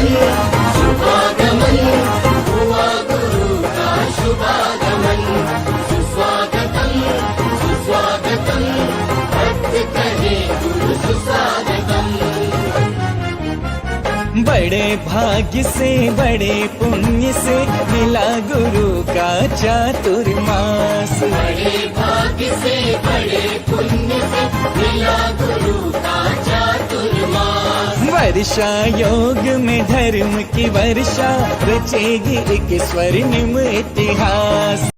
शुभागमन शुभागमन हुआ गुरु का शुभागमन। सुस्वागतम सुस्वागतम भक्त कहे गुरु सुस्वागतम। बड़े भाग्य से बड़े पुण्य से मिला गुरु का चातुर्मास। बड़े भाग्य से बड़े पुण्य से मिला गुरु का चातुर्मास। वर्षा योग में धर्म की वर्षा रचेगी एक स्वर्णिम इतिहास।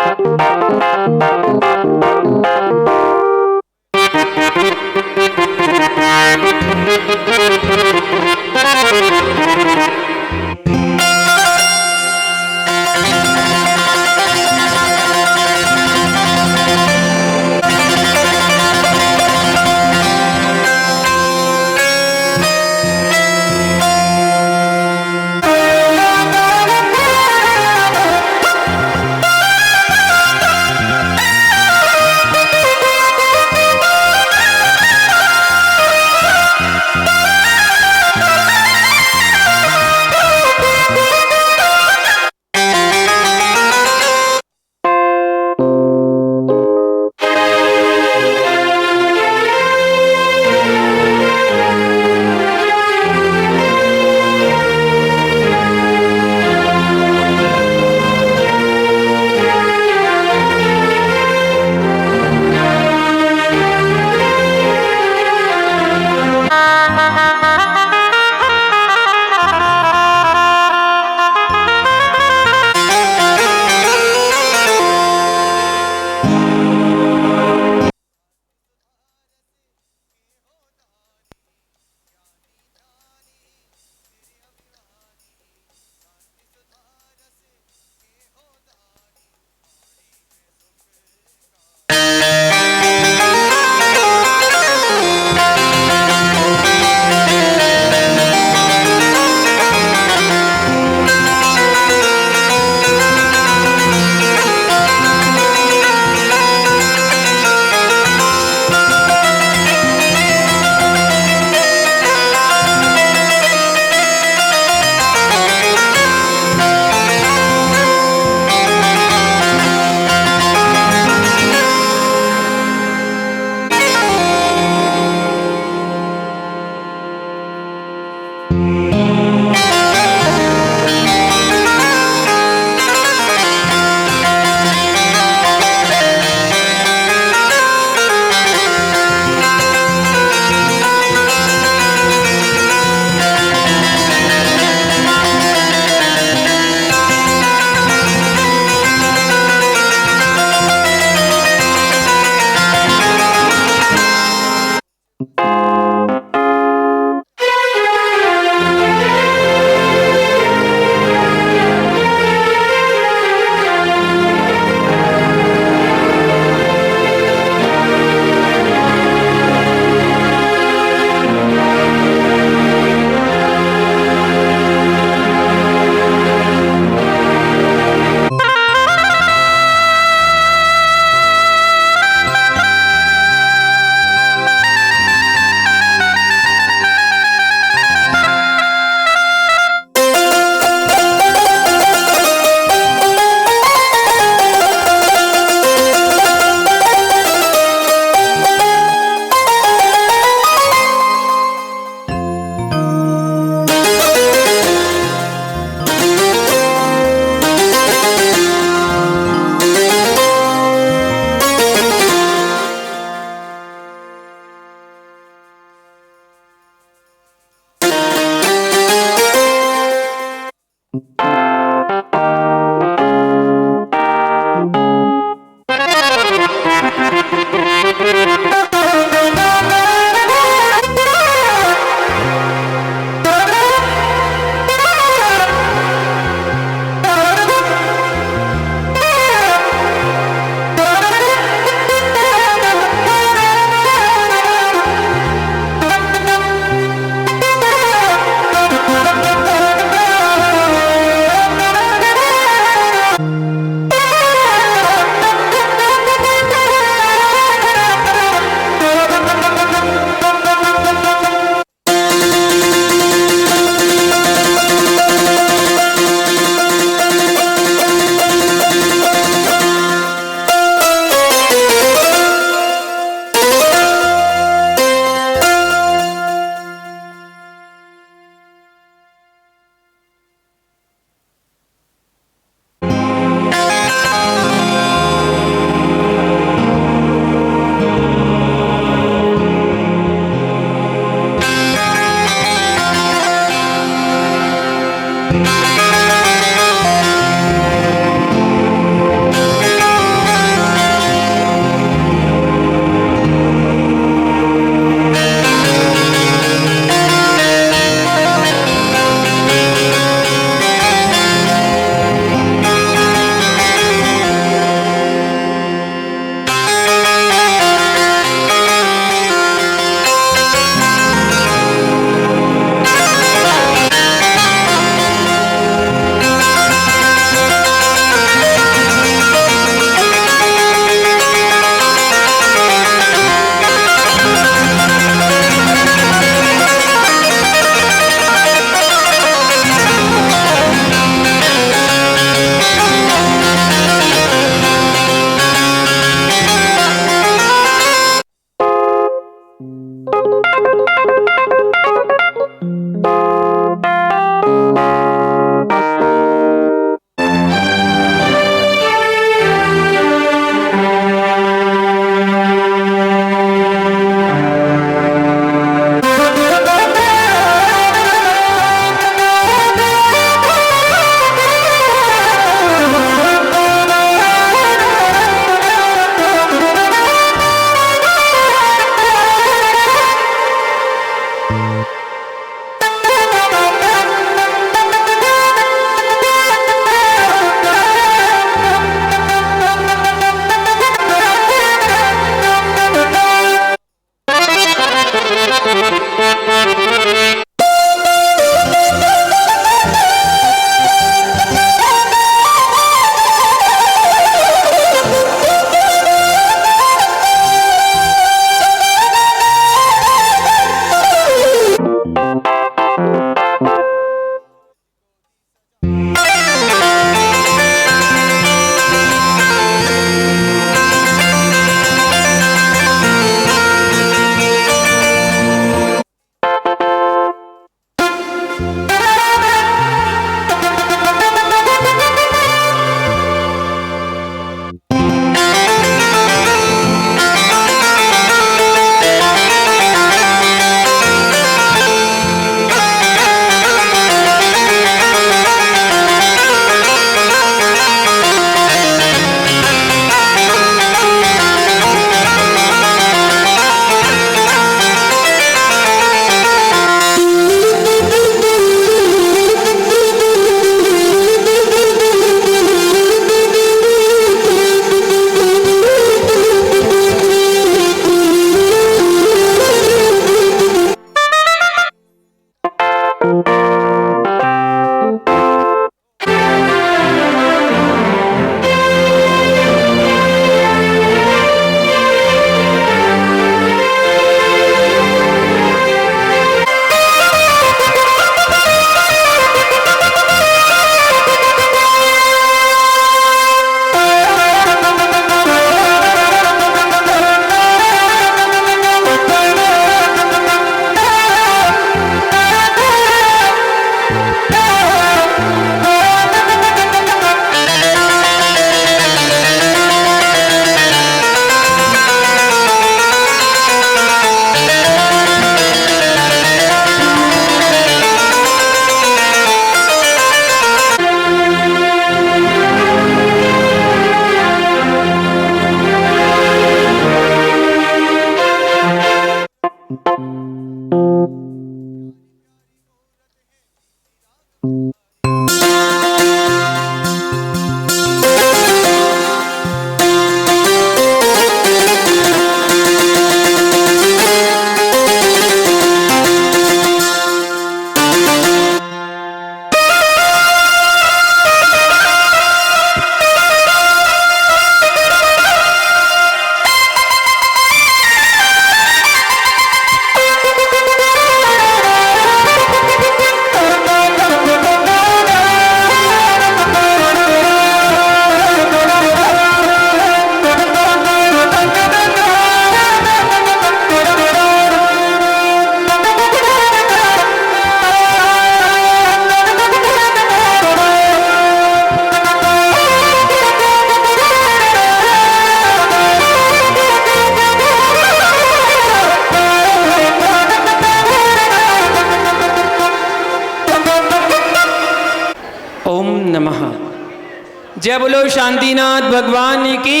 जय बोलो शांतिनाथ भगवान की।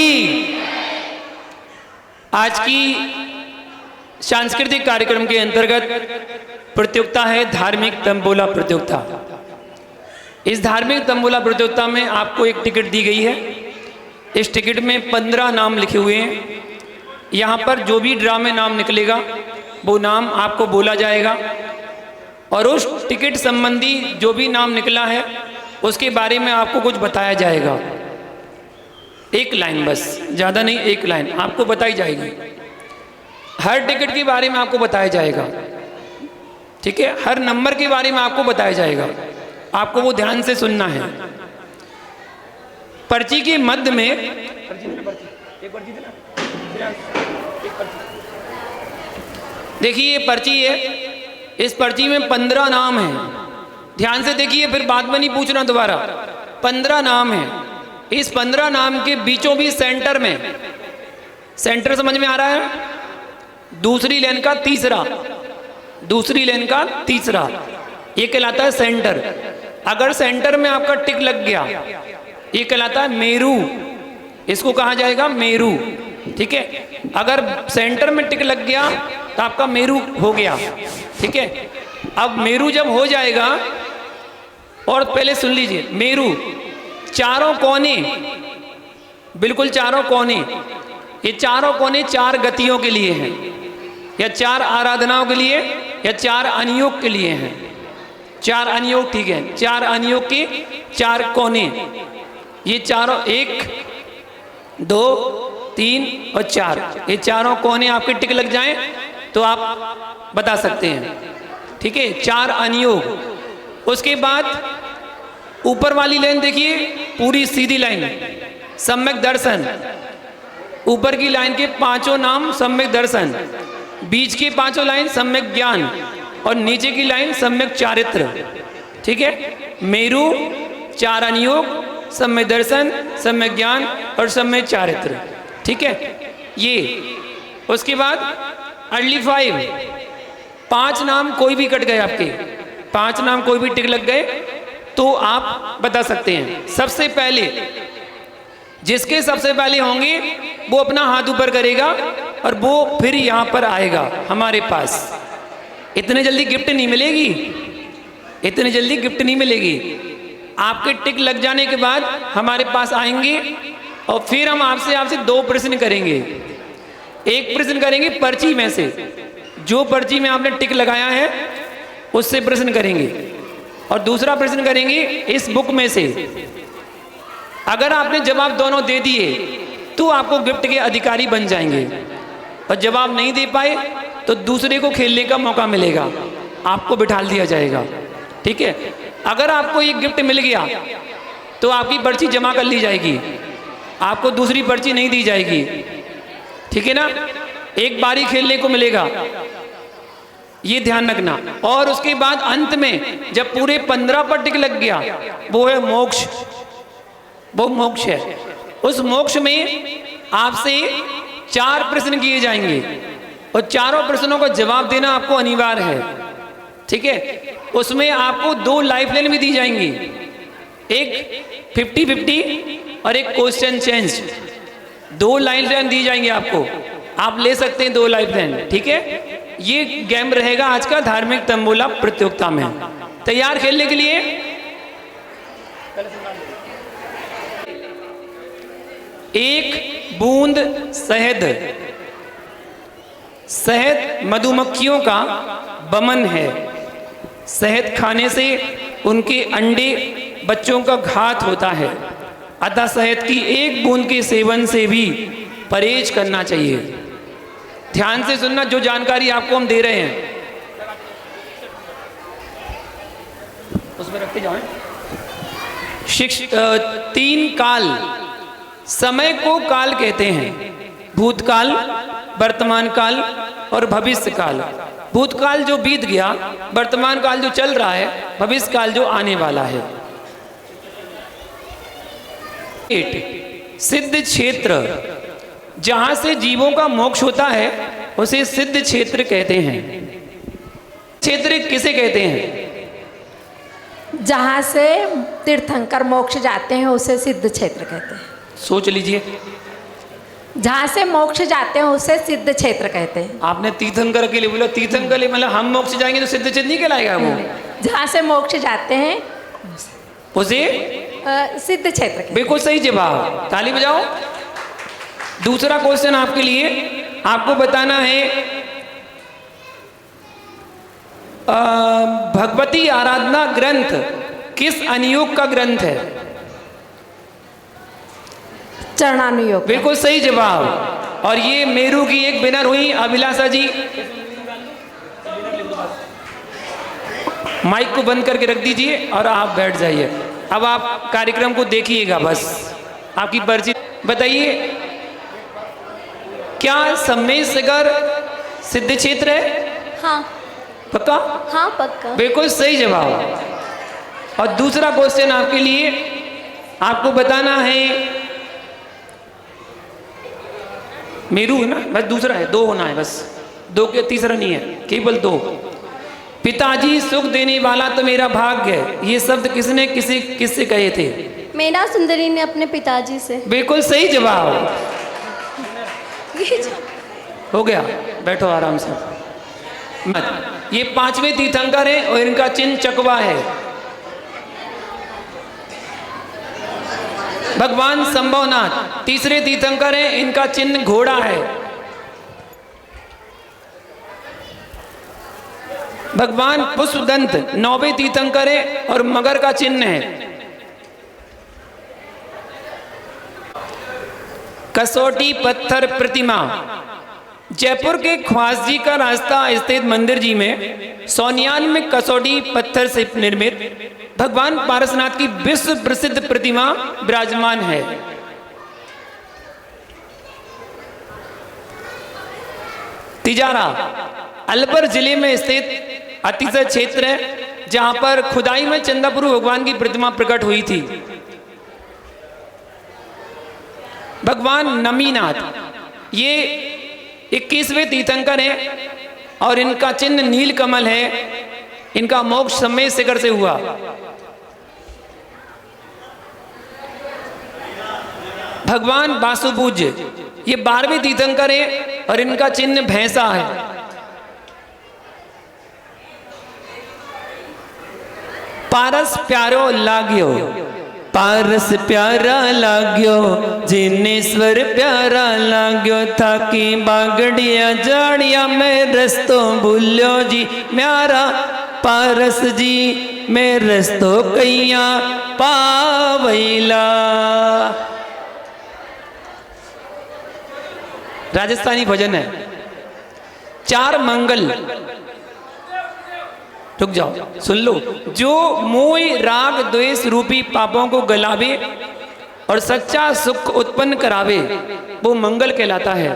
आज की सांस्कृतिक कार्यक्रम के अंतर्गत प्रतियोगिता है धार्मिक तंबोला प्रतियोगिता। इस धार्मिक तंबोला प्रतियोगिता में आपको एक टिकट दी गई है। इस टिकट में 15 नाम लिखे हुए हैं। यहाँ पर जो भी ड्रा में नाम निकलेगा वो नाम आपको बोला जाएगा और उस टिकट संबंधी जो भी नाम निकला है उसके बारे में आपको कुछ बताया जाएगा। एक लाइन, बस ज़्यादा नहीं, एक लाइन आपको बताई जाएगी। हर टिकट के बारे में आपको बताया जाएगा, ठीक है। हर नंबर के बारे में आपको बताया जाएगा, आपको वो ध्यान से सुनना है। पर्ची के मध्य में देखिए, ये पर्ची है। इस पर्ची में 15 नाम हैं। ध्यान से देखिए, फिर बाद में नहीं पूछना दोबारा। 15 नाम हैं। इस 15 नाम के बीचों बीच सेंटर में, सेंटर समझ में आ रहा है, दूसरी लाइन का तीसरा, दूसरी लाइन का तीसरा, ये कहलाता है सेंटर। अगर सेंटर में आपका टिक लग गया, ये कहलाता है मेरू। इसको कहा जाएगा मेरू, ठीक है। अगर सेंटर में टिक लग गया तो आपका मेरू हो गया, ठीक है। अब मेरू जब हो जाएगा, और पहले सुन लीजिए, मेरू चारों कोने, बिल्कुल चारों कोने, ये चारों कोने 4 गतियों के लिए हैं, या 4 आराधनाओं के लिए, या 4 अनियोग के लिए हैं। 4 अनियोग, ठीक है। 4 अनियोग के 4 कोने, ये चारों 1, 2, 3 और 4, ये चारों कोने आपके टिक लग जाएं तो आप बता सकते हैं, ठीक है। 4 अनियोग। उसके बाद ऊपर वाली लाइन देखिए, पूरी सीधी लाइन, सम्यक दर्शन। ऊपर की लाइन के 5 नाम सम्यक दर्शन, बीच के 5 लाइन सम्यक ज्ञान, और नीचे की लाइन सम्यक चारित्र, ठीक है। मेरू, 4 अनियोग, सम्यक दर्शन, सम्यक ज्ञान और सम्यक चारित्र, ठीक है। ये उसके बाद अर्ली 5 नाम कोई भी कट गए आपके, 5 नाम कोई भी टिक लग गए तो आप बता सकते हैं। सबसे पहले जिसके सबसे पहले होंगे वो अपना हाथ ऊपर करेगा और वो फिर यहाँ पर आएगा हमारे पास। इतने जल्दी गिफ्ट नहीं मिलेगी, इतने जल्दी गिफ्ट नहीं मिलेगी। आपके टिक लग जाने के बाद हमारे पास आएंगे और फिर हम आपसे 2 प्रश्न करेंगे। एक प्रश्न करेंगे पर्ची में से, जो पर्ची में आपने टिक लगाया है उससे प्रश्न करेंगे, और दूसरा प्रश्न करेंगे इस बुक में से। अगर आपने जवाब दोनों दे दिए तो आपको गिफ्ट के अधिकारी बन जाएंगे, और जवाब नहीं दे पाए तो दूसरे को खेलने का मौका मिलेगा, आपको बिठा दिया जाएगा, ठीक है। अगर आपको ये गिफ्ट मिल गया तो आपकी पर्ची जमा कर ली जाएगी, आपको दूसरी पर्ची नहीं दी जाएगी, ठीक है ना। एक बारी खेलने को मिलेगा, ये ध्यान रखना। और उसके बाद अंत में जब पूरे 15 पर टिक लग गया, वो है मोक्ष, वो मोक्ष है। उस मोक्ष में आपसे 4 प्रश्न किए जाएंगे और चारों प्रश्नों का जवाब देना आपको अनिवार्य है, ठीक है। उसमें आपको 2 लाइफलाइन भी दी जाएंगी, एक 50-50 और एक क्वेश्चन चेंज। 2 लाइफलाइन दी जाएंगी आपको, आप ले सकते हैं 2 लाइफलाइन, ठीक है। ये गेम रहेगा आज का धार्मिक तंबोला प्रतियोगिता में। तैयार खेलने के लिए? एक बूंद शहद, शहद मधुमक्खियों का बमन है। शहद खाने से उनके अंडे बच्चों का घात होता है, अतः शहद की 1 बूंद के सेवन से भी परहेज करना चाहिए। ध्यान से सुनना, जो जानकारी आपको हम दे रहे हैं उसमें रखते जाएं। 3 काल, समय को काल कहते हैं, भूतकाल, वर्तमान काल और भविष्य काल। भूतकाल जो बीत गया, वर्तमान काल जो चल रहा है, भविष्य काल जो आने वाला है। 8 सिद्ध क्षेत्र, जहां से जीवों का मोक्ष होता है उसे सिद्ध क्षेत्र कहते हैं। क्षेत्र किसे कहते हैं? जहाँ से तीर्थंकर मोक्ष जाते हैं उसे सिद्ध क्षेत्र कहते हैं। सोच लीजिए। जहाँ से मोक्ष जाते हैं उसे सिद्ध क्षेत्र कहते हैं। आपने तीर्थंकर के लिए बोला, तीर्थंकर लिए मतलब हम मोक्ष जाएंगे तो सिद्ध क्षेत्र नहीं कहलाएगा वो? जहाँ से मोक्ष जाते हैं उसे सिद्ध क्षेत्र कहते हैं। बिल्कुल सही जवाब, ताली बजाओ। दूसरा क्वेश्चन आपके लिए, आपको बताना है भगवती आराधना ग्रंथ किस अनुयोग का ग्रंथ है? चरणानुयोग। बिल्कुल सही जवाब। और ये मेरू की एक विनर हुई अभिलाषा जी। माइक को बंद करके रख दीजिए और आप बैठ जाइए। अब आप कार्यक्रम को देखिएगा बस। आपकी पर्ची बताइए, क्या सम्मेसगर सिद्ध क्षेत्र है? हाँ पक्का? हाँ पक्का। बिल्कुल सही जवाब। और दूसरा क्वेश्चन आपके लिए, आपको बताना है मेरू है ना, बस दूसरा है, दो होना है बस, दो के तीसरा नहीं है, केवल दो। पिताजी सुख देने वाला तो मेरा भाग्य है, ये शब्द किसने किससे कहे थे? मीना सुंदरी ने अपने पिताजी से। बिल्कुल सही जवाब। हो गया, बैठो आराम से। ये पांचवें तीर्थंकर है और इनका चिन्ह चकवा है। भगवान संभवनाथ तीसरे तीर्थंकर है, इनका चिन्ह घोड़ा है। भगवान पुष्पदंत नौवें तीर्थंकर है और मगर का चिन्ह है। कसौटी पत्थर प्रतिमा, जयपुर के ख्वास जी का रास्ता स्थित मंदिर जी में सोनियान में कसौटी पत्थर से निर्मित भगवान पारसनाथ की विश्व प्रसिद्ध प्रतिमा विराजमान है। तिजारा अलवर जिले में स्थित अतिशय क्षेत्र है जहां पर खुदाई में चंदापुरु भगवान की प्रतिमा प्रकट हुई थी। भगवान नमीनाथ ये 21वें तीर्थंकर है और इनका चिन्ह नील कमल है। इनका मोक्ष सम्मेद शिखर से हुआ। भगवान वासुपूज्य ये 12वें तीर्थंकर है और इनका चिन्ह भैंसा है। पारस प्यारो लाग्यो, पारस प्यारा लाग्यो, जिनेश्वर प्यारा लाग्यो, थाकी बागड़िया जाड़िया मैं रस्तो भूल्यो जी म्यारा पारस जी मैं रस्तो कैया पावैला। राजस्थानी भजन है। चार मंगल, रुक जाओ सुन लो। जो मोह राग द्वेष रूपी पापों को गलावे और सच्चा सुख उत्पन्न करावे वो मंगल कहलाता है।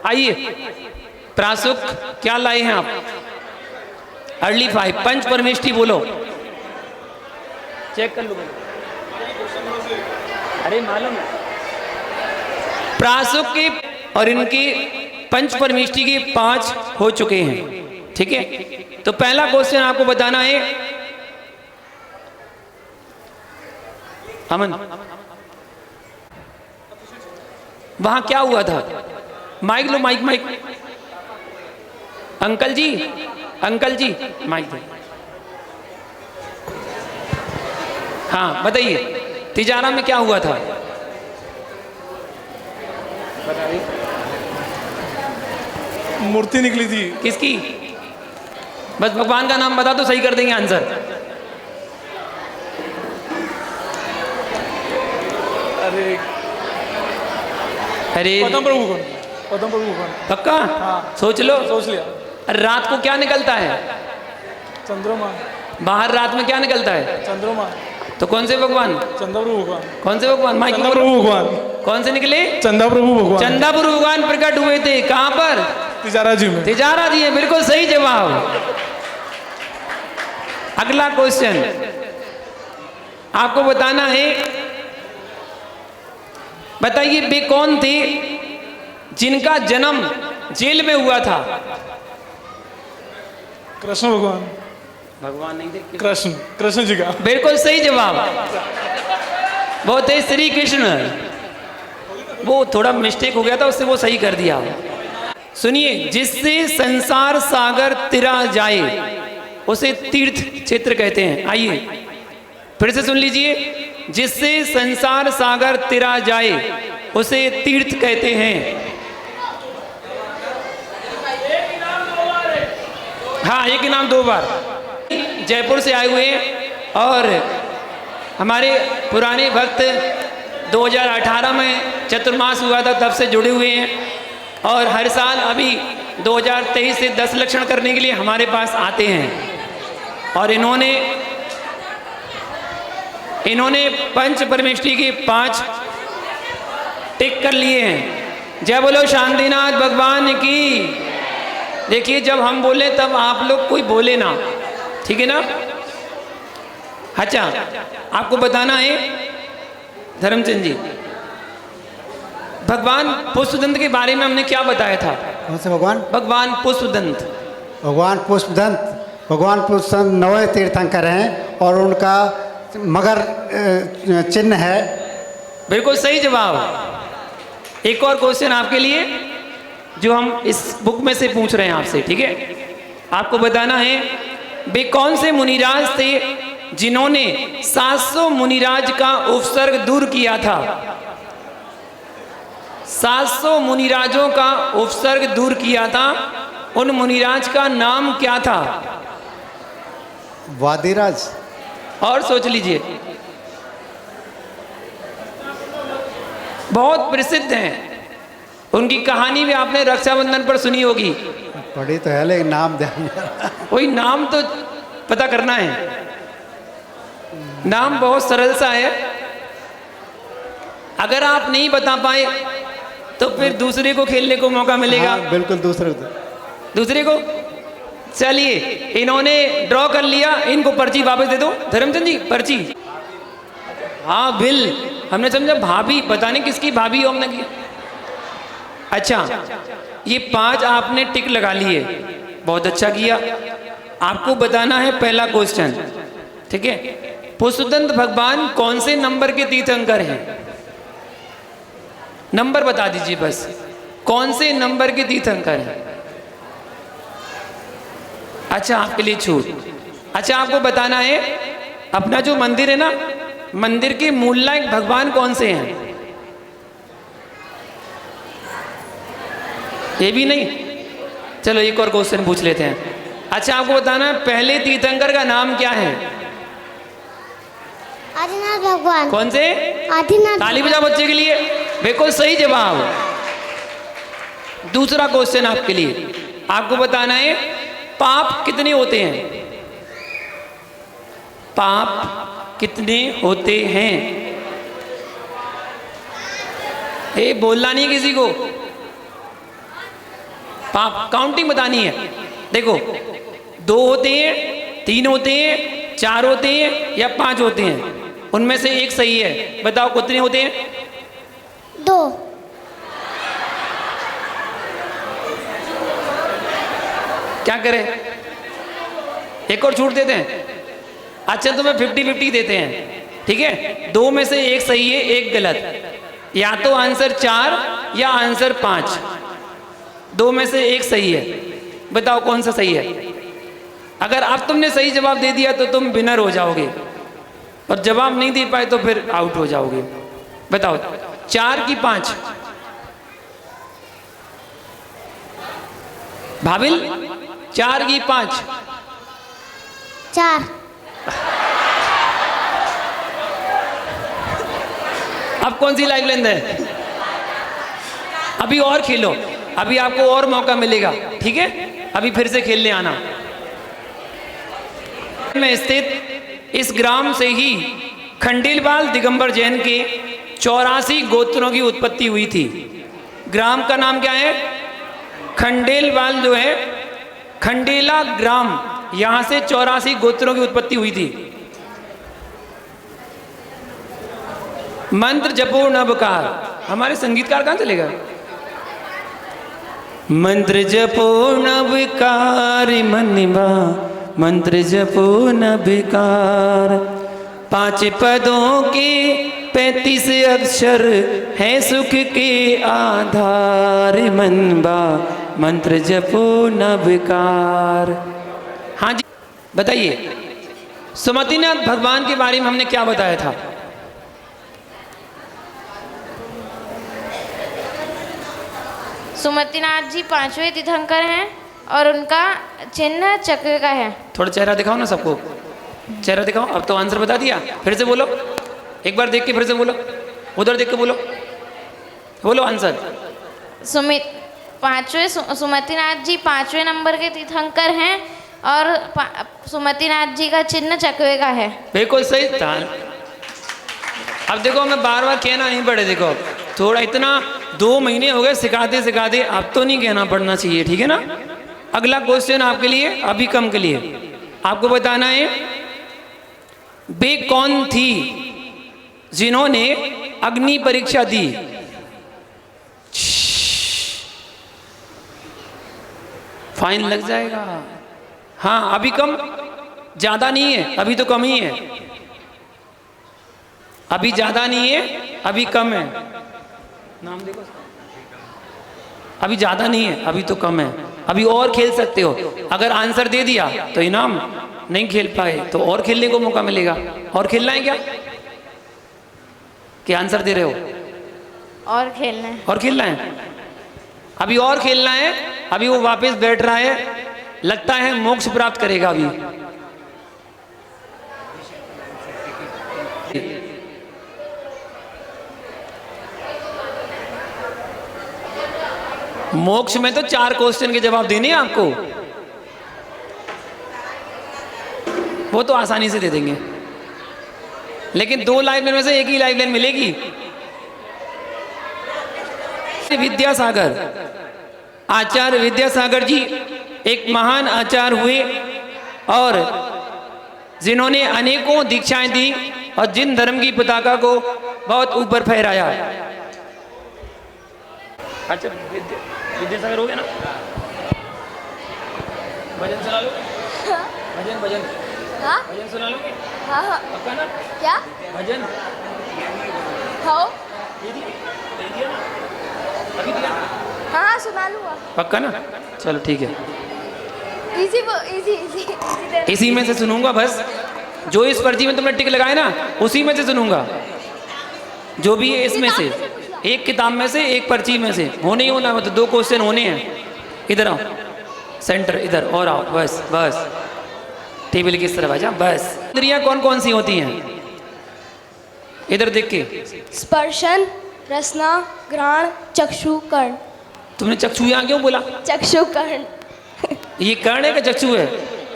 आइए प्रासुक क्या लाए हैं आप? अर्ली 5 पंच परमेष्टि बोलो, चेक कर लो। अरे मालूम है प्रासुक की और इनकी पंच परमेष्टि की 5 हो चुके हैं। ठीक है, तो पहला क्वेश्चन आपको बताना है। अमन वहां क्या हुआ था? माइक लो, माइक माइक। अंकल जी, अंकल जी माइक दो। हाँ बताइए, तिजारा में क्या हुआ था? मूर्ति निकली थी। किसकी? बस भगवान का नाम बता तो सही कर देंगे आंसर। अरे अरे पद्म प्रभु कौन? पद्म प्रभु कौन? पक्का? हाँ। सोच लो। सोच लिया। अरे रात को क्या निकलता है? चंद्रमा। बाहर रात में क्या निकलता है? चंद्रमा। तो कौन से भगवान? चंदा प्रभु भगवान। कौन से भगवान? माइक चंदा में प्रभु बोलो। भगवान। कौन से निकले? चंदा प्रभु भगवान। चंदापुर भगवान प्रकट हुए थे। कहां पर? तिजारा जी में। तिजारा जी है, बिल्कुल सही जवाब। अगला क्वेश्चन आपको बताना है। बताइए वे कौन थे जिनका जन्म जेल में हुआ था? कृष्ण भगवान। भगवान नहीं थे? कृष्ण, कृष्ण जी का। बिल्कुल सही जवाब। वो थे श्री कृष्ण। वो थोड़ा मिस्टेक हो गया था, उससे वो सही कर दिया। सुनिए, जिससे संसार सागर तिरा जाए उसे तीर्थ क्षेत्र कहते हैं। आइए फिर से सुन लीजिए, जिससे संसार सागर तिरा जाए उसे तीर्थ कहते हैं। हाँ, एक इनाम 2 बार। जयपुर से आए हुए हैं और हमारे पुराने भक्त 2018 में चतुर्मास हुआ था तब से जुड़े हुए हैं और हर साल अभी 2023 से 10 लक्षण करने के लिए हमारे पास आते हैं। और इन्होंने पंच परमेष्टि के 5 टिक कर लिए हैं। जय बोलो शांतिनाथ भगवान की। देखिए, जब हम बोले तब आप लोग कोई बोले ना, ठीक है ना? अच्छा, आपको बताना है धर्मचंद जी, भगवान पुष्पदंत के बारे में हमने क्या बताया था? कौन से भगवान? भगवान पुष्पदंत। भगवान पुष्पदंत 9 तीर्थंकर हैं और उनका मगर चिन्ह है। बिल्कुल सही जवाब। एक और क्वेश्चन आपके लिए जो हम इस बुक में से पूछ रहे हैं आपसे, ठीक है? आपको बताना है वे कौन से मुनिराज थे जिन्होंने 700 मुनिराज का उपसर्ग दूर किया था? 700 मुनिराजों का उपसर्ग दूर किया था, उन मुनिराज का नाम क्या था? वादिराज। और सोच लीजिए, बहुत प्रसिद्ध हैं। उनकी कहानी भी आपने रक्षाबंधन पर सुनी होगी। पढ़ी तो है लेकिन नाम ध्यान। वही नाम तो पता करना है। नाम बहुत सरल सा है। अगर आप नहीं बता पाए तो फिर दूसरे को खेलने को मौका मिलेगा। हाँ, बिल्कुल दूसरे को। चलिए, इन्होंने ड्रॉ कर लिया, इनको पर्ची वापस दे दो। धर्मचंद जी, पर्ची। हाँ, बिल। हमने समझा भाभी, पता नहीं किसकी भाभी हो हमने की। अच्छा, ये 5 आपने टिक लगा लिए, बहुत अच्छा किया। आपको बताना है पहला क्वेश्चन, ठीक है? पुष्पदंत भगवान कौन से नंबर के तीर्थंकर हैं? नंबर बता दीजिए बस, कौन से नंबर के तीर्थंकर हैं? अच्छा, आपके लिए छूट। अच्छा, आपको बताना है अपना जो मंदिर है ना, मंदिर के मूलनायक भगवान कौन से हैं? ये भी नहीं? चलो एक और क्वेश्चन पूछ लेते हैं। अच्छा, आपको बताना है पहले तीर्थंकर का नाम क्या है? आदिनाथ भगवान। कौन से? आदिनाथ। ताली बजाओ बच्चे के लिए। बिल्कुल सही जवाब। दूसरा क्वेश्चन आपके लिए, आपको बताना है पाप कितने होते हैं? पाप कितने होते हैं? ए, बोलना नहीं किसी को। पाप काउंटिंग बतानी है। देखो, 2 होते हैं, 3 होते हैं, 4 होते हैं या 5 होते हैं? उनमें से एक सही है। बताओ कितने होते हैं? 2। क्या करें? एक और छूट देते हैं। अच्छा, तुम्हें 50-50 देते हैं, ठीक है? 2 में से एक सही है, एक गलत। या तो आंसर 4 या आंसर 5। 2 में से एक सही है। बताओ कौन सा सही है? अगर अब तुमने सही जवाब दे दिया तो तुम विनर हो जाओगे, और जवाब नहीं दे पाए तो फिर आउट हो जाओगे। बताओ, 4 की 5? भाविल, 4 की 5? 4। अब कौन सी लाइफ लेंथ है? अभी और खेलो, अभी आपको और मौका मिलेगा, ठीक है? अभी फिर से खेलने आना। में स्थित इस ग्राम से ही खंडेलवाल दिगंबर जैन के 84 गोत्रों की उत्पत्ति हुई थी। ग्राम का नाम क्या है? खंडेलवाल जो है, खंडेला ग्राम, यहां से 84 गोत्रों की उत्पत्ति हुई थी। मंत्र जपो नवकार। हमारे संगीतकार कहां चले गए? मंत्र जपो नवकार मनवा मंत्र जपो न बेकार। 5 पदों के 35 अक्षर है सुख के आधार। मनबा मंत्र जपो न बेकार। हाँ जी बताइए, सुमतिनाथ भगवान के बारे में हमने क्या बताया था? सुमतिनाथ जी 5वें तीर्थंकर हैं और उनका चिन्ह चक्र का है। थोड़ा चेहरा दिखाओ ना सबको, चेहरा दिखाओ। अब तो आंसर बता दिया, फिर से बोलो, एक बार देख के फिर से बोलो, उधर देख के बोलो, बोलो आंसर। सुमतिनाथ जी 5वें नंबर के तीर्थंकर हैं और सुमतिनाथ जी का चिन्ह चक्र का है। बिल्कुल सही था। अब देखो मैं बार बार कहना नहीं पड़े, देखो थोड़ा इतना 2 महीने हो गए सिखाते सिखाते, अब तो नहीं कहना पड़ना चाहिए, ठीक है ना। अगला क्वेश्चन आपके लिए, अभी कम के लिए आपको बताना है, वे कौन थी जिन्होंने अग्नि परीक्षा दी? फाइन लग जाएगा। हाँ अभी कम, ज्यादा नहीं है, अभी तो कम ही है। अभी ज्यादा नहीं है, अभी कम है। नाम देखो, अभी ज्यादा नहीं है, अभी तो कम है। अभी और खेल सकते हो, अगर आंसर दे दिया तो इनाम, नहीं खेल पाए तो और खेलने को मौका मिलेगा। और खेलना है क्या? क्या आंसर दे रहे हो? और खेलना है। और खेलना है, अभी और खेलना है। अभी वो वापस बैठ रहा है, लगता है मोक्ष प्राप्त करेगा अभी। मोक्ष में तो 4 क्वेश्चन के जवाब देने हैं आपको, वो तो आसानी से दे देंगे, लेकिन 2 लाइफलाइन में से एक ही लाइफलाइन मिलेगी। विद्यासागर, आचार्य विद्यासागर जी एक महान आचार्य हुए और जिन्होंने अनेकों दीक्षाएं दी और जिन धर्म की पताका को बहुत ऊपर फहराया। अच्छा विद्यासागर हो गया ना? भजन सुना लो। भजन भजन हाँ भजन सुना लोगे? हाँ हाँ। पक्का ना? क्या? भजन हाँ दे दिया ना? अभी दिया? हाँ सुना लूँगा। पक्का ना? चलो ठीक है, इजी इसी में से सुनूंगा बस। जो इस पर्ची में तुमने टिक लगाए ना, उसी में से सुनूंगा। जो भी है इसमें से, एक किताब में से, एक पर्ची में से होने ही होना, मतलब 2 क्वेश्चन होने हैं। इधर आओ, सेंटर इधर, और आओ, बस बस, टेबल किस तरफ आ जा, बस। इंद्रियां कौन कौन सी होती हैं? इधर देख के। स्पर्शन, रसना, घ्राण, चक्षु, कर्ण। तुमने चक्षु यहाँ क्यों बोला? चक्षु कर्ण। ये कर्ण है कि चक्षु है?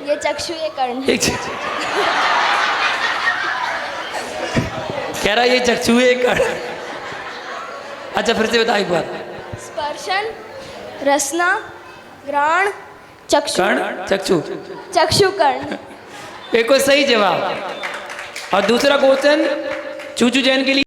ये चक्षु, ये कर्ण। कह रहा ये चक्षु है, कर्ण। अच्छा फिर से बता एक बार। स्पर्शन, रसना, घ्राण, चक्षु। कर्ण चक्षु, चक्षु कर्ण। बिल्कुल सही जवाब। और दूसरा क्वेश्चन चूचू जैन के लिए।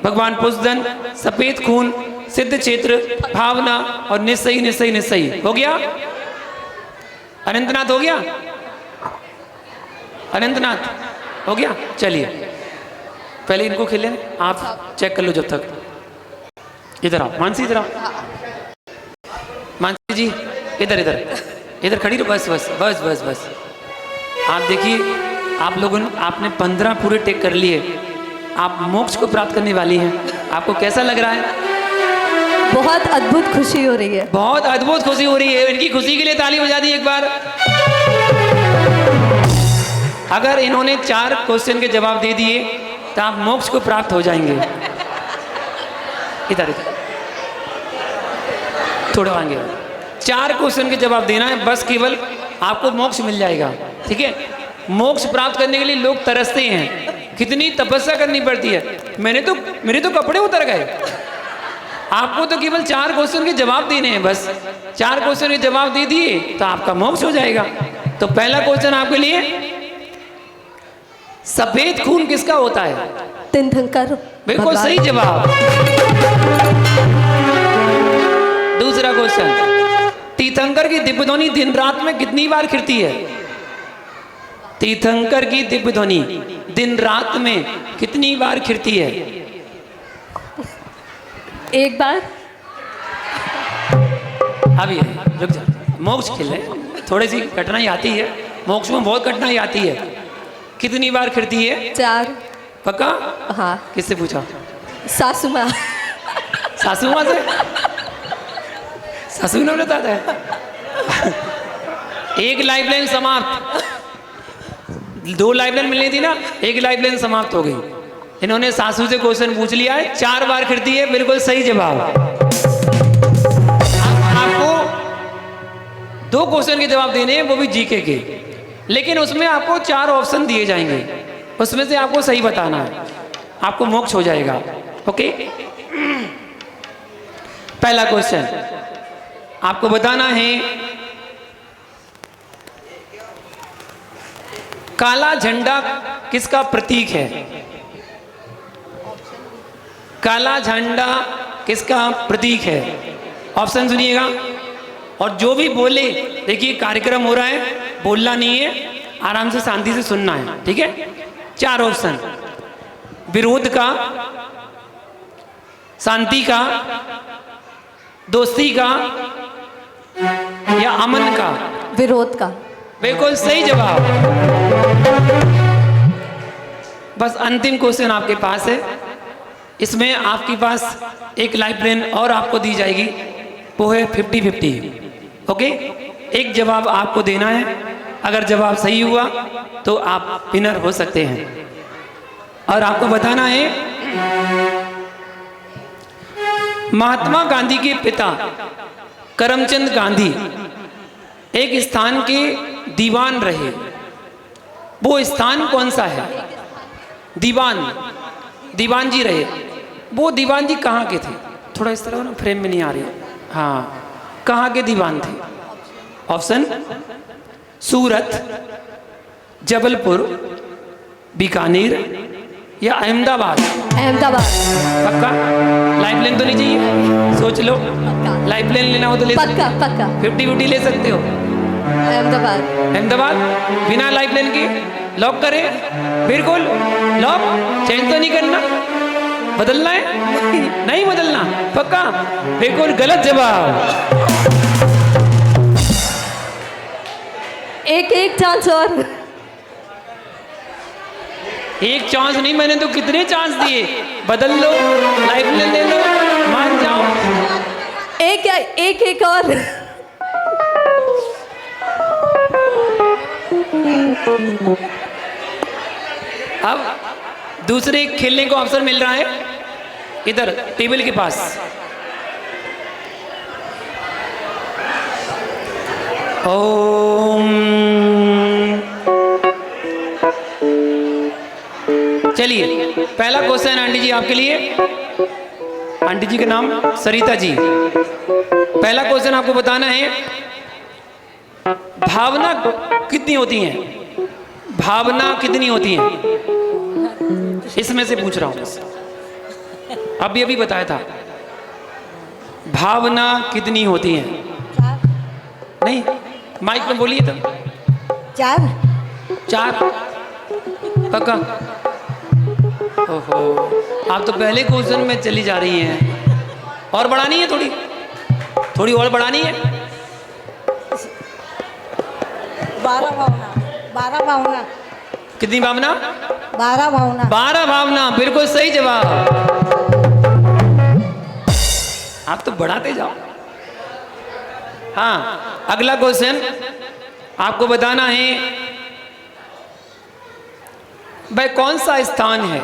भगवान पुष्पदंत, सफेद खून, सिद्ध क्षेत्र, भावना और निस्सई निस्सई निस्सई। हो गया? अनंतनाथ हो गया? अनंतनाथ हो गया? चलिए पहले इनको खेले, आप चेक कर लो जब तक। इधर आओ मानसी, इधर आओ मानसी जी, इधर इधर इधर खड़ी रहो। बस बस बस बस बस। आप देखिए, आप लोगों ने, आपने 15 पूरे टेक कर लिए, आप मोक्ष को प्राप्त करने वाली हैं। आपको कैसा लग रहा है? बहुत अद्भुत खुशी हो रही है। बहुत अद्भुत खुशी हो रही है। इनकी खुशी के लिए ताली बजा दी एक बार। अगर इन्होंने 4 क्वेश्चन के जवाब दे दिए तो आप मोक्ष को प्राप्त हो जाएंगे। इधर इधर थोड़ा आगे। 4 क्वेश्चन के जवाब देना है बस, केवल आपको मोक्ष मिल जाएगा। ठीक है? मोक्ष प्राप्त करने के लिए लोग तरसते हैं, कितनी तपस्या करनी पड़ती है। मेरे तो कपड़े उतर गए। आपको तो केवल 4 क्वेश्चन के जवाब देने हैं बस। 4 क्वेश्चन के जवाब दे दिए तो आपका मोक्ष हो जाएगा। तो पहला क्वेश्चन आपके लिए, सफेद खून किसका होता है? तीर्थंकर। बिल्कुल सही जवाब। दूसरा क्वेश्चन, तीर्थंकर की दिव्य ध्वनि दिन रात में कितनी बार खिलती है? तीर्थंकर की दिव्य ध्वनि दिन रात में कितनी बार खिलती है? एक बार। अभी रुक जा, मोक्ष खिले, थोड़ी सी कठिनाई आती है, मोक्ष में बहुत कठिनाई आती है। कितनी बार खिलती है? 4। पक्का? हाँ। किससे पूछा? सासू माँ। सासू माँ से? सासू ने बताता है। एक लाइफलाइन समाप्त। 2 लाइफलाइन मिलनी थी ना, एक लाइफलाइन समाप्त हो गई। इन्होंने सासू से क्वेश्चन पूछ लिया है, 4 बार खिलती है, बिल्कुल सही जवाब। आपको 2 क्वेश्चन के जवाब देने हैं, वो भी जीके के, लेकिन उसमें आपको 4 ऑप्शन दिए जाएंगे, उसमें से आपको सही बताना है, आपको मोक्ष हो जाएगा। ओके? पहला क्वेश्चन आपको बताना है, काला झंडा किसका प्रतीक है? काला झंडा किसका प्रतीक है? ऑप्शन सुनिएगा और जो भी बोले, देखिए कार्यक्रम हो रहा है, बोलना नहीं है, आराम से शांति से सुनना है। ठीक है? 4 ऑप्शन, विरोध का, शांति का, दोस्ती का या अमन का? विरोध का। बिल्कुल सही जवाब। बस अंतिम क्वेश्चन आपके पास है, इसमें आपके पास एक लाइफलाइन और आपको दी जाएगी, वो है 50-50। ओके? एक जवाब आपको देना है, अगर जवाब सही हुआ तो आप विनर हो सकते हैं। और आपको बताना है, महात्मा गांधी के पिता करमचंद गांधी एक स्थान के दीवान रहे, वो स्थान कौन सा है? दीवान जी रहे, वो दीवान जी कहाँ के थे? थोड़ा इस तरह ना, फ्रेम में नहीं आ रही। हाँ, कहाँ के दीवान थे? ऑप्शन, सूरत, जबलपुर, बीकानेर या अहमदाबाद? अहमदाबाद। पक्का? लाइफलाइन तो नहीं चाहिए? सोच लो, लाइफलाइन लेना हो तो ले सकते हो। पक्का। 50-50 ले सकते हो। अहमदाबाद बिना लाइफलाइन के लॉक करें? बिल्कुल लॉक। चेंज तो नहीं करना, बदलना है? नहीं बदलना। पक्का? बिल्कुल गलत जवाब। एक चांस और। एक चांस नहीं, मैंने तो कितने चांस दिए। बदल लो, लाइफलाइन ले लो, मान जाओ। एक और। अब दूसरे खेलने को अवसर मिल रहा है, इधर टेबल के पास। ओम। चलिए पहला क्वेश्चन आंटी जी आपके लिए। आंटी जी का नाम सरिता जी। पहला क्वेश्चन आपको बताना है, भावना कितनी होती हैं? भावना कितनी होती हैं? इसमें से पूछ रहा हूं। अभी अभी बताया था। भावना कितनी होती है? नहीं, माइक में बोलिए तो। 4 4 पक्का? ओहो, आप तो पहले क्वेश्चन में चली जा रही हैं। और बढ़ानी है थोड़ी और बढ़ानी है। 12 भावना। 12 भावना। कितनी भावना? 12 भावना। 12 भावना, बिल्कुल सही जवाब। आप तो बढ़ाते जाओ। हाँ, अगला क्वेश्चन आपको बताना है, वह कौन सा स्थान है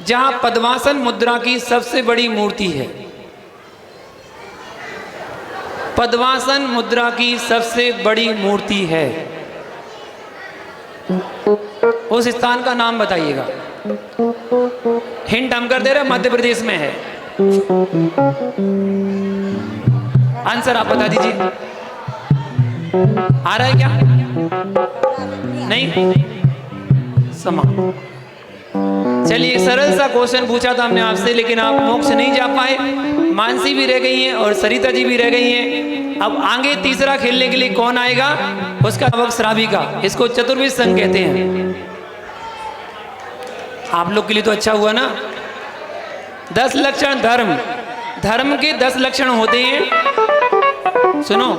जहां पद्मासन मुद्रा की सबसे बड़ी मूर्ति है? पद्मासन मुद्रा की सबसे बड़ी मूर्ति है, उस स्थान का नाम बताइएगा। हिंट हम कर दे रहे, मध्य प्रदेश में है। आंसर आप बता दीजिए। आ रहा है क्या? नहीं? समा। चलिए, सरल सा क्वेश्चन पूछा था हमने आपसे, लेकिन आप मोक्ष नहीं जा पाए। मानसी भी रह गई हैं और सरिता जी भी रह गई हैं। अब आगे तीसरा खेलने के लिए कौन आएगा? उसका नाम श्राविका। इसको चतुर्विध संघ कहते हैं। आप लोग के लिए तो अच्छा हुआ ना। 10 लक्षण धर्म के 10 लक्षण होते हैं। सुनो,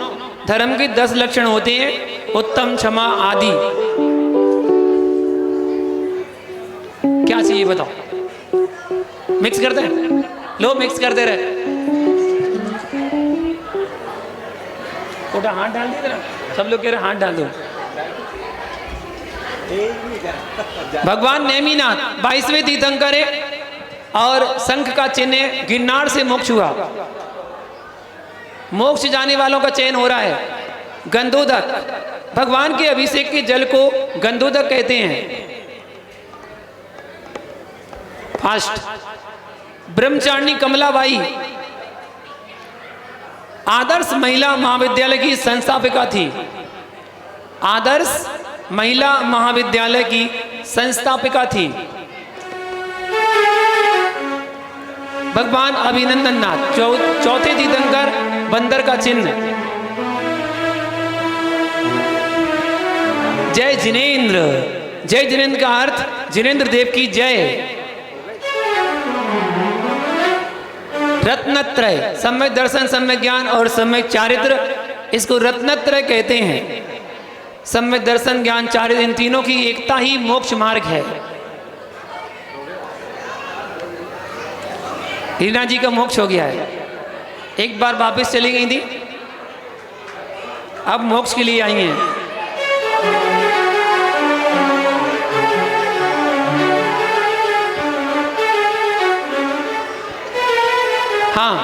धर्म के 10 लक्षण होते हैं, उत्तम, क्षमा आदि। क्या चाहिए बताओ? मिक्स करते हैं? लो, मिक्स करते रहे। हाथ डाल दे ना, सब लोग कह रहे हाथ डाल दो। भगवान नेमिनाथ 22वें तीर्थंकर है और शंख का चिन्ह है। गिरनार से मोक्ष हुआ। मोक्ष जाने वालों का चयन हो रहा है। गंधोदक, भगवान के अभिषेक के जल को गंधोदक कहते हैं। फास्ट, ब्रह्मचारिणी कमलाबाई आदर्श महिला महाविद्यालय की संस्थापिका थी। आदर्श महिला महाविद्यालय की संस्थापिका थी। भगवान अभिनंदन नाथ चौथे तीर्थंकर, बंदर का चिन्ह। जय जिनेन्द्र, जय जिनेन्द्र का अर्थ जिनेन्द्र देव की जय। रत्नत्रय, सम्यक दर्शन, सम्यक ज्ञान और सम्यक चारित्र, इसको रत्नत्रय कहते हैं। सम्यक दर्शन, ज्ञान, चारित्र, इन तीनों की एकता ही मोक्ष मार्ग है। रीना जी का मोक्ष हो गया है। एक बार वापस चली गई थी, अब मोक्ष के लिए आई हैं। हाँ,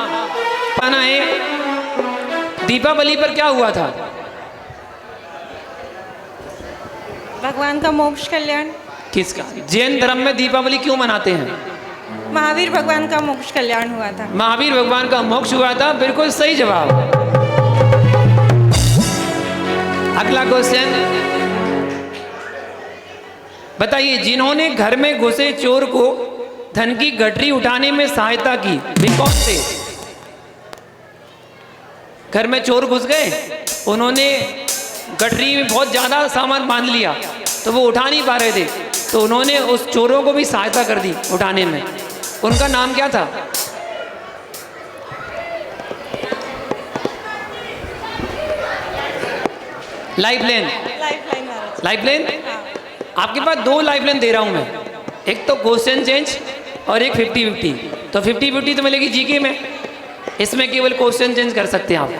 पाना है। दीपावली पर क्या हुआ था? भगवान का मोक्ष कल्याण। किसका? जैन धर्म में दीपावली क्यों मनाते हैं? महावीर भगवान का मोक्ष कल्याण हुआ था। महावीर भगवान का मोक्ष हुआ था, बिल्कुल सही जवाब। अगला क्वेश्चन बताइए, जिन्होंने घर में घुसे चोर को धन की गठरी उठाने में सहायता की, वे कौन थे? घर में चोर घुस गए, उन्होंने गठरी में बहुत ज्यादा सामान बांध लिया तो वो उठा नहीं पा रहे थे, तो उन्होंने उस चोरों को भी सहायता कर दी उठाने में। उनका नाम क्या था? लाइफलाइन। लाइफलाइन। आपके पास 2 लाइफलाइन दे रहा हूं मैं, एक तो क्वेश्चन चेंज और एक 50-50। तो 50-50 तो मिलेगी जीके में, इसमें केवल क्वेश्चन चेंज कर सकते हैं आप।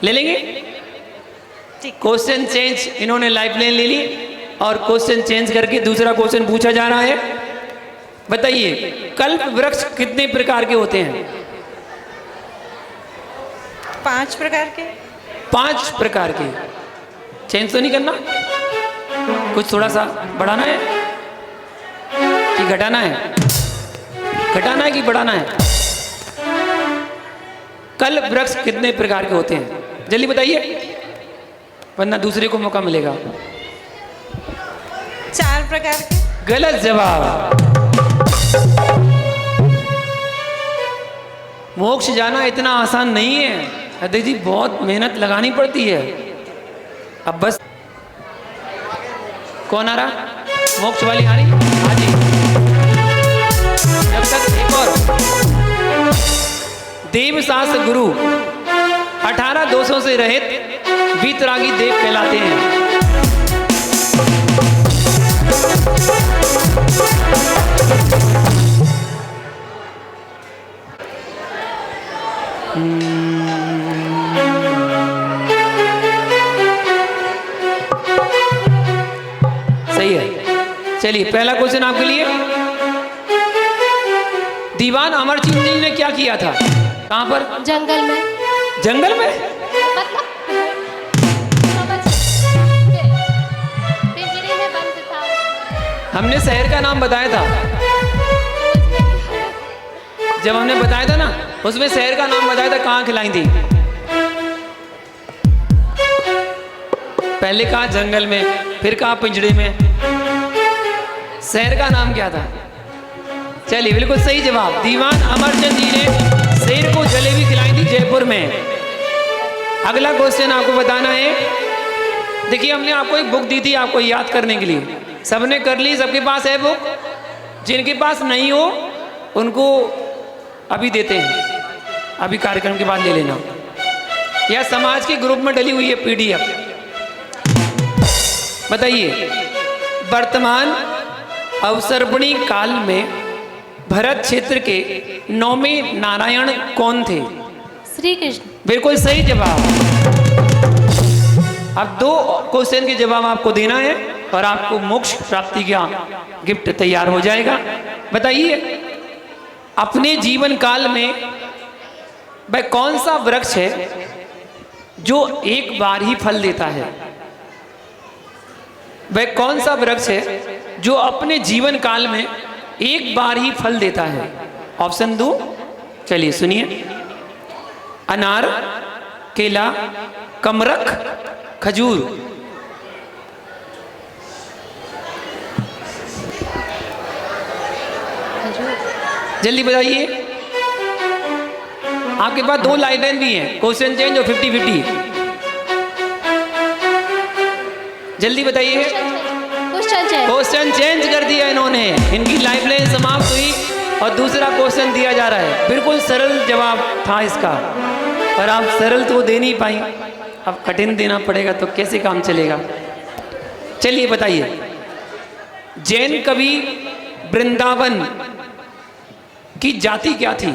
ले लेंगे? क्वेश्चन चेंज, इन्होंने लाइफलाइन ले ली और क्वेश्चन चेंज करके दूसरा क्वेश्चन पूछा जा रहा है। बताइए, कल्प वृक्ष कितने प्रकार के होते हैं? 5 प्रकार के। 5 प्रकार के। चेंज तो नहीं करना? कुछ थोड़ा सा बढ़ाना है कि घटाना है? घटाना है कि बढ़ाना है? कल्प वृक्ष कितने प्रकार के होते हैं? जल्दी बताइए, वरना दूसरे को मौका मिलेगा। 4 प्रकार के। गलत जवाब। मोक्ष जाना इतना आसान नहीं है अध्यक्ष जी, बहुत मेहनत लगानी पड़ती है। अब बस कौन आ रहा? मोक्ष वाली आ रही? हाँ जी। जब तक एक और देव शास्त्र गुरु 18 दोषों से रहित वीतरागी देव कहलाते हैं। सही है। चलिए पहला क्वेश्चन आपके लिए। दीवान अमरचंद जी ने क्या किया था? कहां पर? जंगल में। जंगल में? पिंजरे में बंद था। हमने शहर का नाम बताया था। जब हमने बताया था ना, उसमें शहर का नाम बताया था, कहाँ खिलाई थी? पहले कहा जंगल में, फिर कहा पिंजरे में। शहर का नाम क्या था? चलिए बिल्कुल सही जवाब। दीवान अमरचंद जी ने शेर को जलेबी खिलाई थी जयपुर में। अगला क्वेश्चन आपको बताना है। देखिए हमने आपको एक बुक दी थी आपको याद करने के लिए, सबने कर ली, सबके पास है बुक। जिनके पास नहीं हो उनको अभी देते हैं, अभी कार्यक्रम के बाद ले लेना, या समाज के ग्रुप में डली हुई है PDF। बताइए वर्तमान अवसर्पणी काल में भरत क्षेत्र के 9वें नारायण कौन थे? श्री कृष्ण। बिल्कुल सही जवाब। अब 2 क्वेश्चन के जवाब आपको देना है और आपको मोक्ष प्राप्ति का गिफ्ट तैयार हो जाएगा। बताइए अपने जीवन काल में वह कौन सा वृक्ष है जो एक बार ही फल देता है? वह कौन सा वृक्ष है जो अपने जीवन काल में एक बार ही फल देता है? ऑप्शन 2, चलिए सुनिए। अनार, केला, कमरख, खजूर। जल्दी बताइए। आपके पास 2 लाइफलाइन भी हैं, क्वेश्चन चेंज और 50-50। जल्दी बताइए। क्वेश्चन चेंज कर दिया इन्होंने, इनकी लाइफलाइन समाप्त हुई और दूसरा क्वेश्चन दिया जा रहा है। बिल्कुल सरल जवाब था इसका और आप सरल तो दे नहीं पाई, अब कठिन देना पड़ेगा तो कैसे काम चलेगा। चलिए बताइए जैन कवि वृंदावन की जाति क्या थी?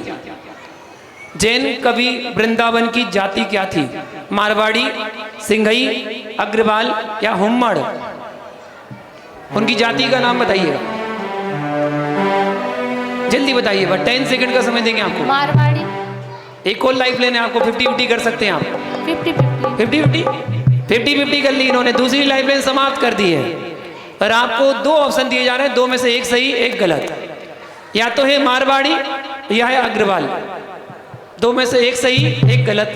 जैन कवि वृंदावन की जाति क्या थी? मारवाड़ी, सिंघई, अग्रवाल या हुम्मड़? उनकी जाति का नाम बताइएगा, जल्दी बताइए, बस 10 सेकंड का समय देंगे आपको। मारवाड़ी। एक और लाइफ लेने आपको 50-50 कर सकते हैं आप। 50-50 50-50 कर ली इन्होंने, दूसरी लाइफ लाइन समाप्त कर दी है। और आपको 2 ऑप्शन दिए जा रहे हैं, 2 में से एक सही एक गलत। या तो है मारवाड़ी या है अग्रवाल, 2 में से एक सही एक गलत।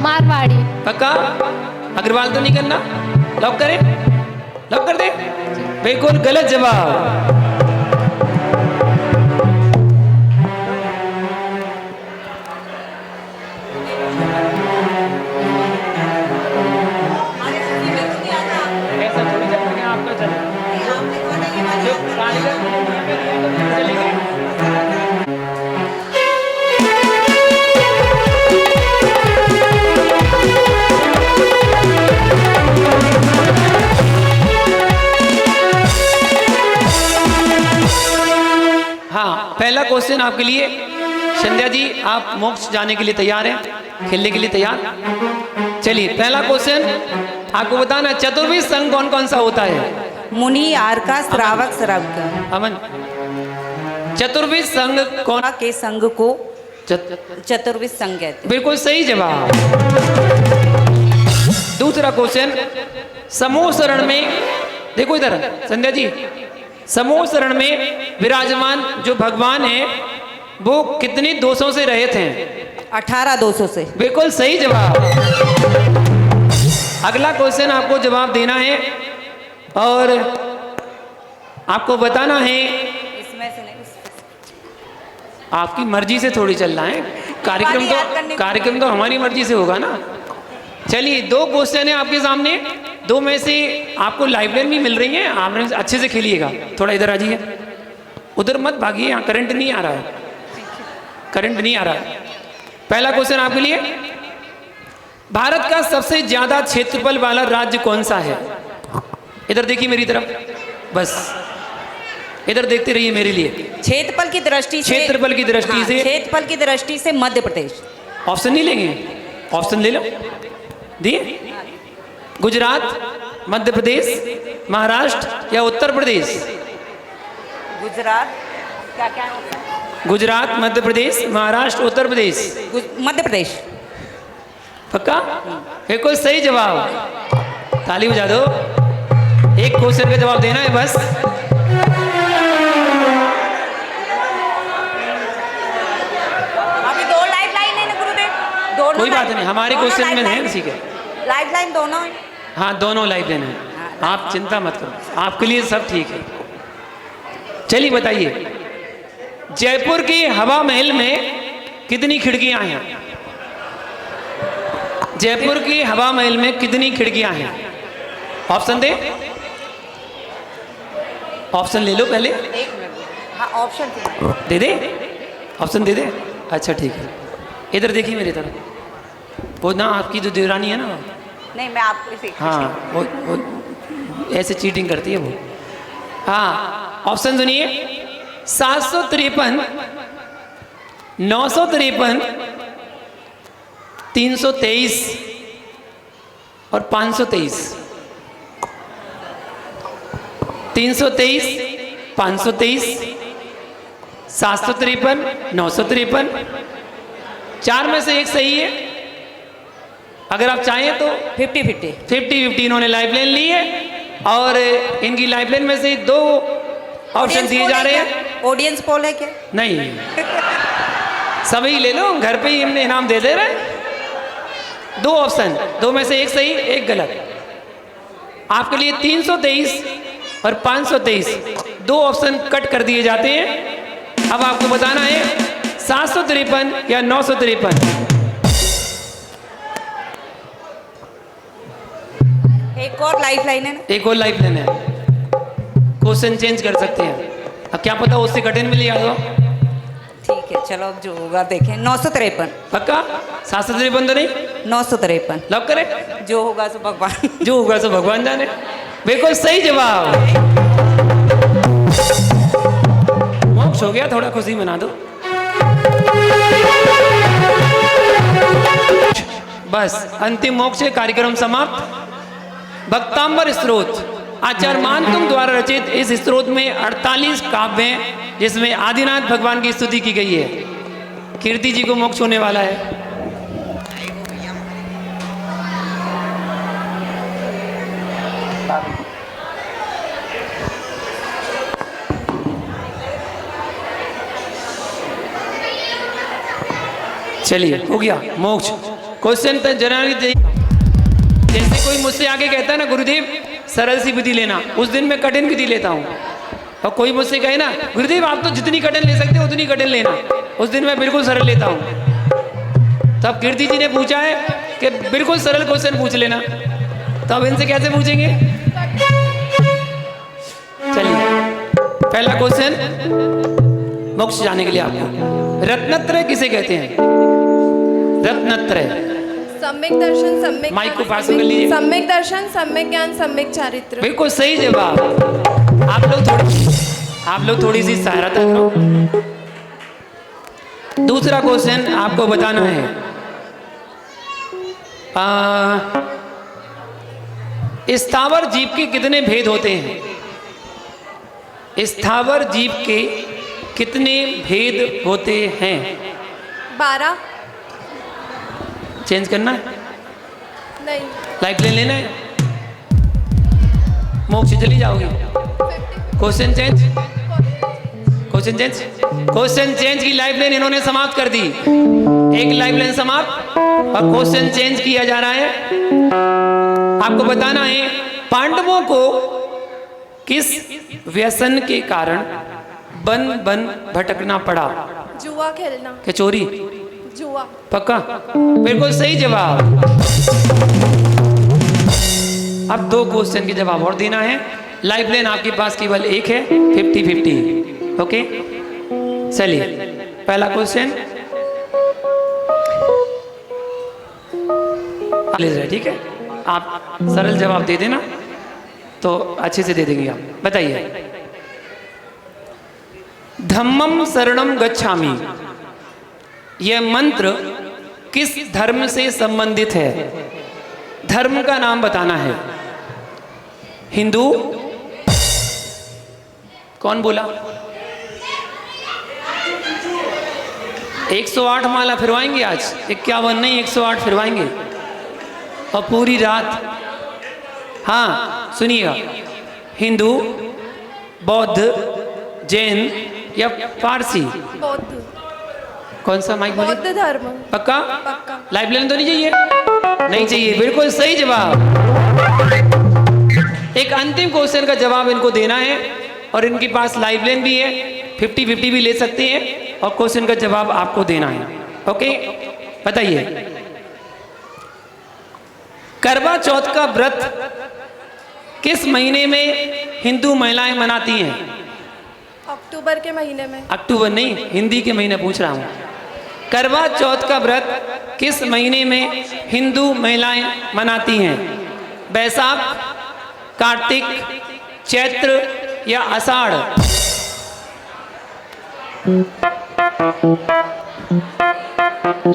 मारवाड़ी। पक्का? अग्रवाल तो नहीं करना? लॉक करें? लॉक कर दे? बिल्कुल गलत जवाब। ऐसा थोड़ी चलेगा, आपका चलेगा। जो कारीगर चलेंगे। हाँ, पहला क्वेश्चन आपके लिए। संध्या जी आप मोक्ष जाने के लिए तैयार हैं, खेलने के लिए तैयार? चलिए पहला क्वेश्चन आपको बताना, चतुर्विध संघ कौन कौन सा होता है? मुनि, आर्का, श्रावक, श्राविका। अमन, चतुर्विध संघ कौन के संघ को चतुर्विध संघ कहते हैं। बिल्कुल सही जवाब। दूसरा क्वेश्चन, समूह शरण में, देखो इधर संध्या जी, समूह शरण में विराजमान जो भगवान है वो कितने दोषों से रहित हैं? 18 दोषों से। बिल्कुल सही जवाब। अगला क्वेश्चन आपको जवाब देना है और आपको बताना है इसमें से नहीं। आपकी मर्जी से थोड़ी चल रहा है कार्यक्रम तो हमारी मर्जी से होगा ना। चलिए 2 क्वेश्चन है आपके सामने, 2 में से आपको लाइफलाइन भी मिल रही है, आपने अच्छे से खेलिएगा। थोड़ा इधर आ जाइए, उधर मत भागिए, यहाँ करंट नहीं आ रहा है, करंट नहीं आ रहा है। पहला क्वेश्चन आपके लिए, भारत का सबसे ज्यादा क्षेत्रफल वाला राज्य कौन सा है? इधर देखिए मेरी तरफ, बस इधर देखते रहिए मेरे लिए। क्षेत्रफल की दृष्टि से, क्षेत्रफल की दृष्टि से, क्षेत्रफल की दृष्टि से मध्य प्रदेश। ऑप्शन नहीं लेंगे? ऑप्शन ले लो, दिए। गुजरात, मध्य प्रदेश, महाराष्ट्र या उत्तर प्रदेश? गुजरात, क्या क्या है? गुजरात, मध्य प्रदेश, महाराष्ट्र, उत्तर प्रदेश? मध्य प्रदेश। पक्का? बिल्कुल सही जवाब, ताली बजा दो। एक क्वेश्चन का जवाब देना है बस। अभी 2 लाइफलाइन है ना गुरुदेव, दोनों कोई बात नहीं, हमारे क्वेश्चन में है किसी के। लाइफलाइन दोनों है। हाँ दोनों लाइफलाइन है, आप चिंता मत करो, आपके लिए सब ठीक है। चलिए बताइए, जयपुर के हवा महल में कितनी खिड़कियां हैं? जयपुर की हवा महल में कितनी खिड़कियां हैं? ऑप्शन दे, ऑप्शन ले लो पहले। हाँ ऑप्शन दे दे, ऑप्शन दे दे। अच्छा ठीक है, इधर देखिए मेरी तरफ, वो ना आपकी जो देवरानी है ना, नहीं मैं आपको इसे, हाँ वो ऐसे चीटिंग करती है वो। हाँ ऑप्शन सुनिए, 753, 953, 323 और 523। 323, 523, 753, 953। 4 में से एक सही है, अगर आप चाहें तो 50-50 इन्होंने लाइफलाइन ली है, और इनकी लाइफलाइन में से 2 ऑप्शन दिए जा रहे हैं। ऑडियंस पोल है क्या? नहीं, सभी ले लो, घर पे ही हमने इनाम दे दे रहे हैं। 2 ऑप्शन, 2 में से एक सही एक गलत। आपके लिए 323 और 523 2 ऑप्शन कट कर दिए जाते हैं। अब आपको बताना है 753 या 953। एक और लाइफलाइन है ना? एक और लाइफलाइन है, क्वेश्चन चेंज कर सकते हैं। अब क्या पता उससे कठिन मिल जाए। ठीक है चलो, अब जो होगा देखें। 953 पक्का? 753 तो नहीं, 953 लॉक करें? जो होगा सो भगवान, जो होगा सो भगवान जाने। बिल्कुल सही जवाब, मोक्ष हो गया, थोड़ा खुशी मना दो। बस अंतिम मोक्ष है, कार्यक्रम समाप्त। भक्तांबर स्त्रोत, आचार्य मानतुंग द्वारा रचित इस स्त्रोत में 48 काव्य हैं, जिसमें आदिनाथ भगवान की स्तुति की गई है। कीर्ति जी को मोक्ष होने वाला है। चलिए हो गया मोक्ष। क्वेश्चन तो जरा जैसे कोई मुझसे आगे कहता है ना गुरुदेव सरल सी विधि लेना, उस दिन मैं कठिन विधि लेता हूँ। और कोई मुझसे कहे ना गुरुदेव आप तो जितनी कठिन ले सकते हो उतनी कठिन लेना, उस दिन मैं बिल्कुल सरल लेता हूँ। तब कीर्ति जी ने पूछा है कि बिल्कुल सरल क्वेश्चन पूछ लेना, तो अब इनसे कैसे पूछेंगे? चलिए पहला क्वेश्चन मोक्ष जाने के लिए आपको, रत्नत्रय किसे कहते हैं? रत्नत्रय। सम्यक दर्शन, सम्यक माइक को पास कर लीजिए। सम्यक दर्शन, सम्यक ज्ञान, सम्यक चारित्र। बिल्कुल सही जवाब। आप लोग थोड़ी सी सहायता करो। दूसरा क्वेश्चन आपको बताना है, स्थावर जीव के कितने भेद होते हैं? स्थावर जीव के कितने भेद होते हैं? 12। चेंज करना है? नहीं। लाइफ ले लेना है? मोक्ष चली जाओगी? Question change, question change, question change की लाइफ लाइन इन्होंने समाप्त कर दी। एक लाइफ लाइन समाप्त और क्वेश्चन चेंज किया जा रहा है। आपको बताना है पांडवों को किस व्यसन के कारण वन वन भटकना पड़ा? जुआ खेलना। क्या चोरी? जुआ। पक्का? बिल्कुल सही जवाब। अब 2 क्वेश्चन के जवाब और देना है। लाइफ लाइन आपके पास केवल एक है, 50-50। ओके, चलिए पहला क्वेश्चन ठीक है, आप सरल जवाब दे देना तो अच्छे से दे देंगे आप। बताइए, धम्मम शरणम गच्छामि यह मंत्र किस धर्म से संबंधित है? धर्म का नाम बताना है। हिंदू? कौन बोला? 108 माला फिरवाएंगे आज, 51 नहीं 108 फिरवाएंगे और पूरी रात। हाँ सुनिएगा, हिंदू, बौद्ध, जैन या पारसी? बौद्ध। कौन सा माइक बोलिए? बौद्ध धर्म। पक्का? पक्का। लाइफ लाइन तो नहीं चाहिए? नहीं चाहिए, बिल्कुल सही जवाब। एक अंतिम क्वेश्चन का जवाब इनको देना है और इनके पास लाइफ लाइन भी है, 50-50 भी ले सकते हैं और क्वेश्चन का जवाब आपको देना है। ओके, बताइए, करवा चौथ का व्रत किस महीने में हिंदू महिलाएं मनाती हैं? अक्टूबर के महीने में। अक्टूबर नहीं, हिंदी के महीने पूछ रहा हूं। करवा चौथ का व्रत किस महीने में हिंदू महिलाएं मनाती हैं? बैसाख, कार्तिक, चैत्र या आषाढ़?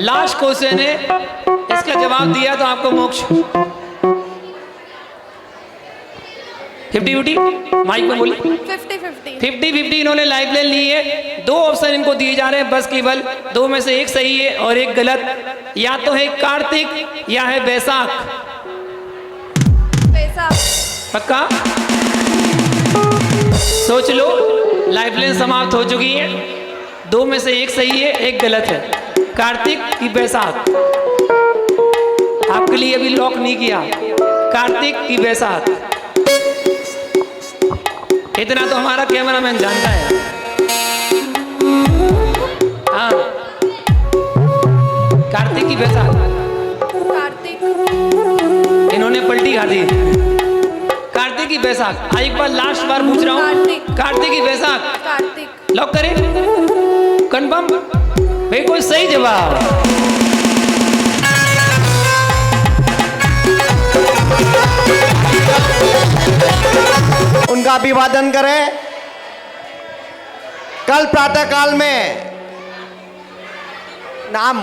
लास्ट क्वेश्चन है, इसका जवाब दिया तो आपको मोक्ष। 50-50 माइक में बोलिए। 50-50। 50-50 इन्होंने लाइफ लाइन ली है। 2 ऑप्शन इनको दिए जा रहे हैं, बस केवल 2 में से एक सही है और एक गलत। या तो है कार्तिक या है बैसाख। बैसाख। पक्का? सोच लो, लाइफ लाइन समाप्त हो चुकी है। 2 में से एक सही है, एक गलत है। कार्तिक की बैसाख? आपके लिए अभी लॉक नहीं किया। कार्तिक की बैसाख? इतना तो हमारा कैमरामैन जानता है। हाँ, कार्तिक की बैसाख? कार्तिक। इन्होंने पलटी खा दी। कार्तिक की बैसाख? एक बार लास्ट बार पूछ रहा हूँ, कार्तिक की बैसाख? कार्तिक। लॉक करें? कंफर्म? बिल्कुल सही जवाब। उनका अभिवादन करें। कल प्रातः काल में नाम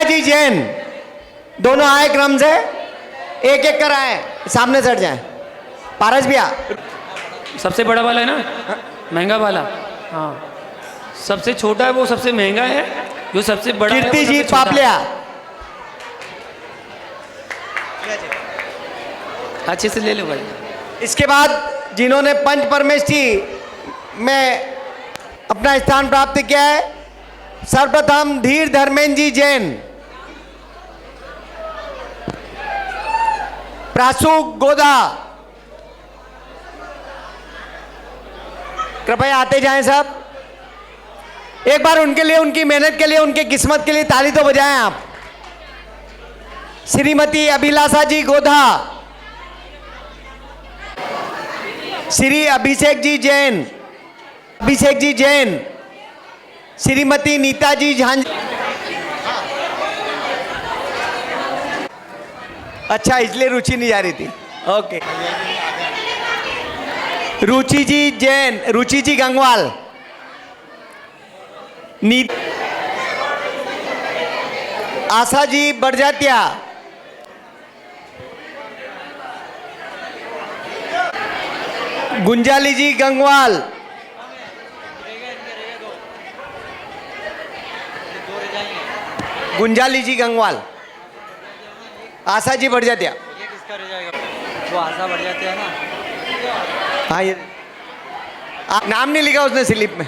जी जैन दोनों आए क्रम से, एक एक कर आए, सामने सट जाए। पारस भैया सबसे बड़ा वाला है ना, महंगा वाला? हाँ, सबसे छोटा है वो सबसे महंगा है, जो सबसे बड़ा है कीर्ति जी पापलिया। अच्छे से ले लो भाई। इसके बाद जिन्होंने पंच परमेष्ठी में अपना स्थान प्राप्त किया है, सर्वप्रथम धीर धर्मेंद्र जी जैन, प्रासु गोदा, कृपया आते जाएं सब। एक बार उनके लिए, उनकी मेहनत के लिए, उनकी किस्मत के लिए ताली तो बजाएं आप। श्रीमती अभिलाषा जी गोधा, श्री अभिषेक जी जैन, अभिषेक जी जैन, श्रीमती नीता जी झांझ। अच्छा, इसलिए रुचि नहीं जा रही थी। ओके। रुचि जी जैन, रुचि जी गंगवाल, आशा जी बड़जात्या, गुंजाली जी गंगवाल, गुंजाली जी गंगवाल, आशा जी बड़जात्या। वो आशा बढ़ जाती है ना। हाँ, ये नाम नहीं लिखा उसने स्लिप में।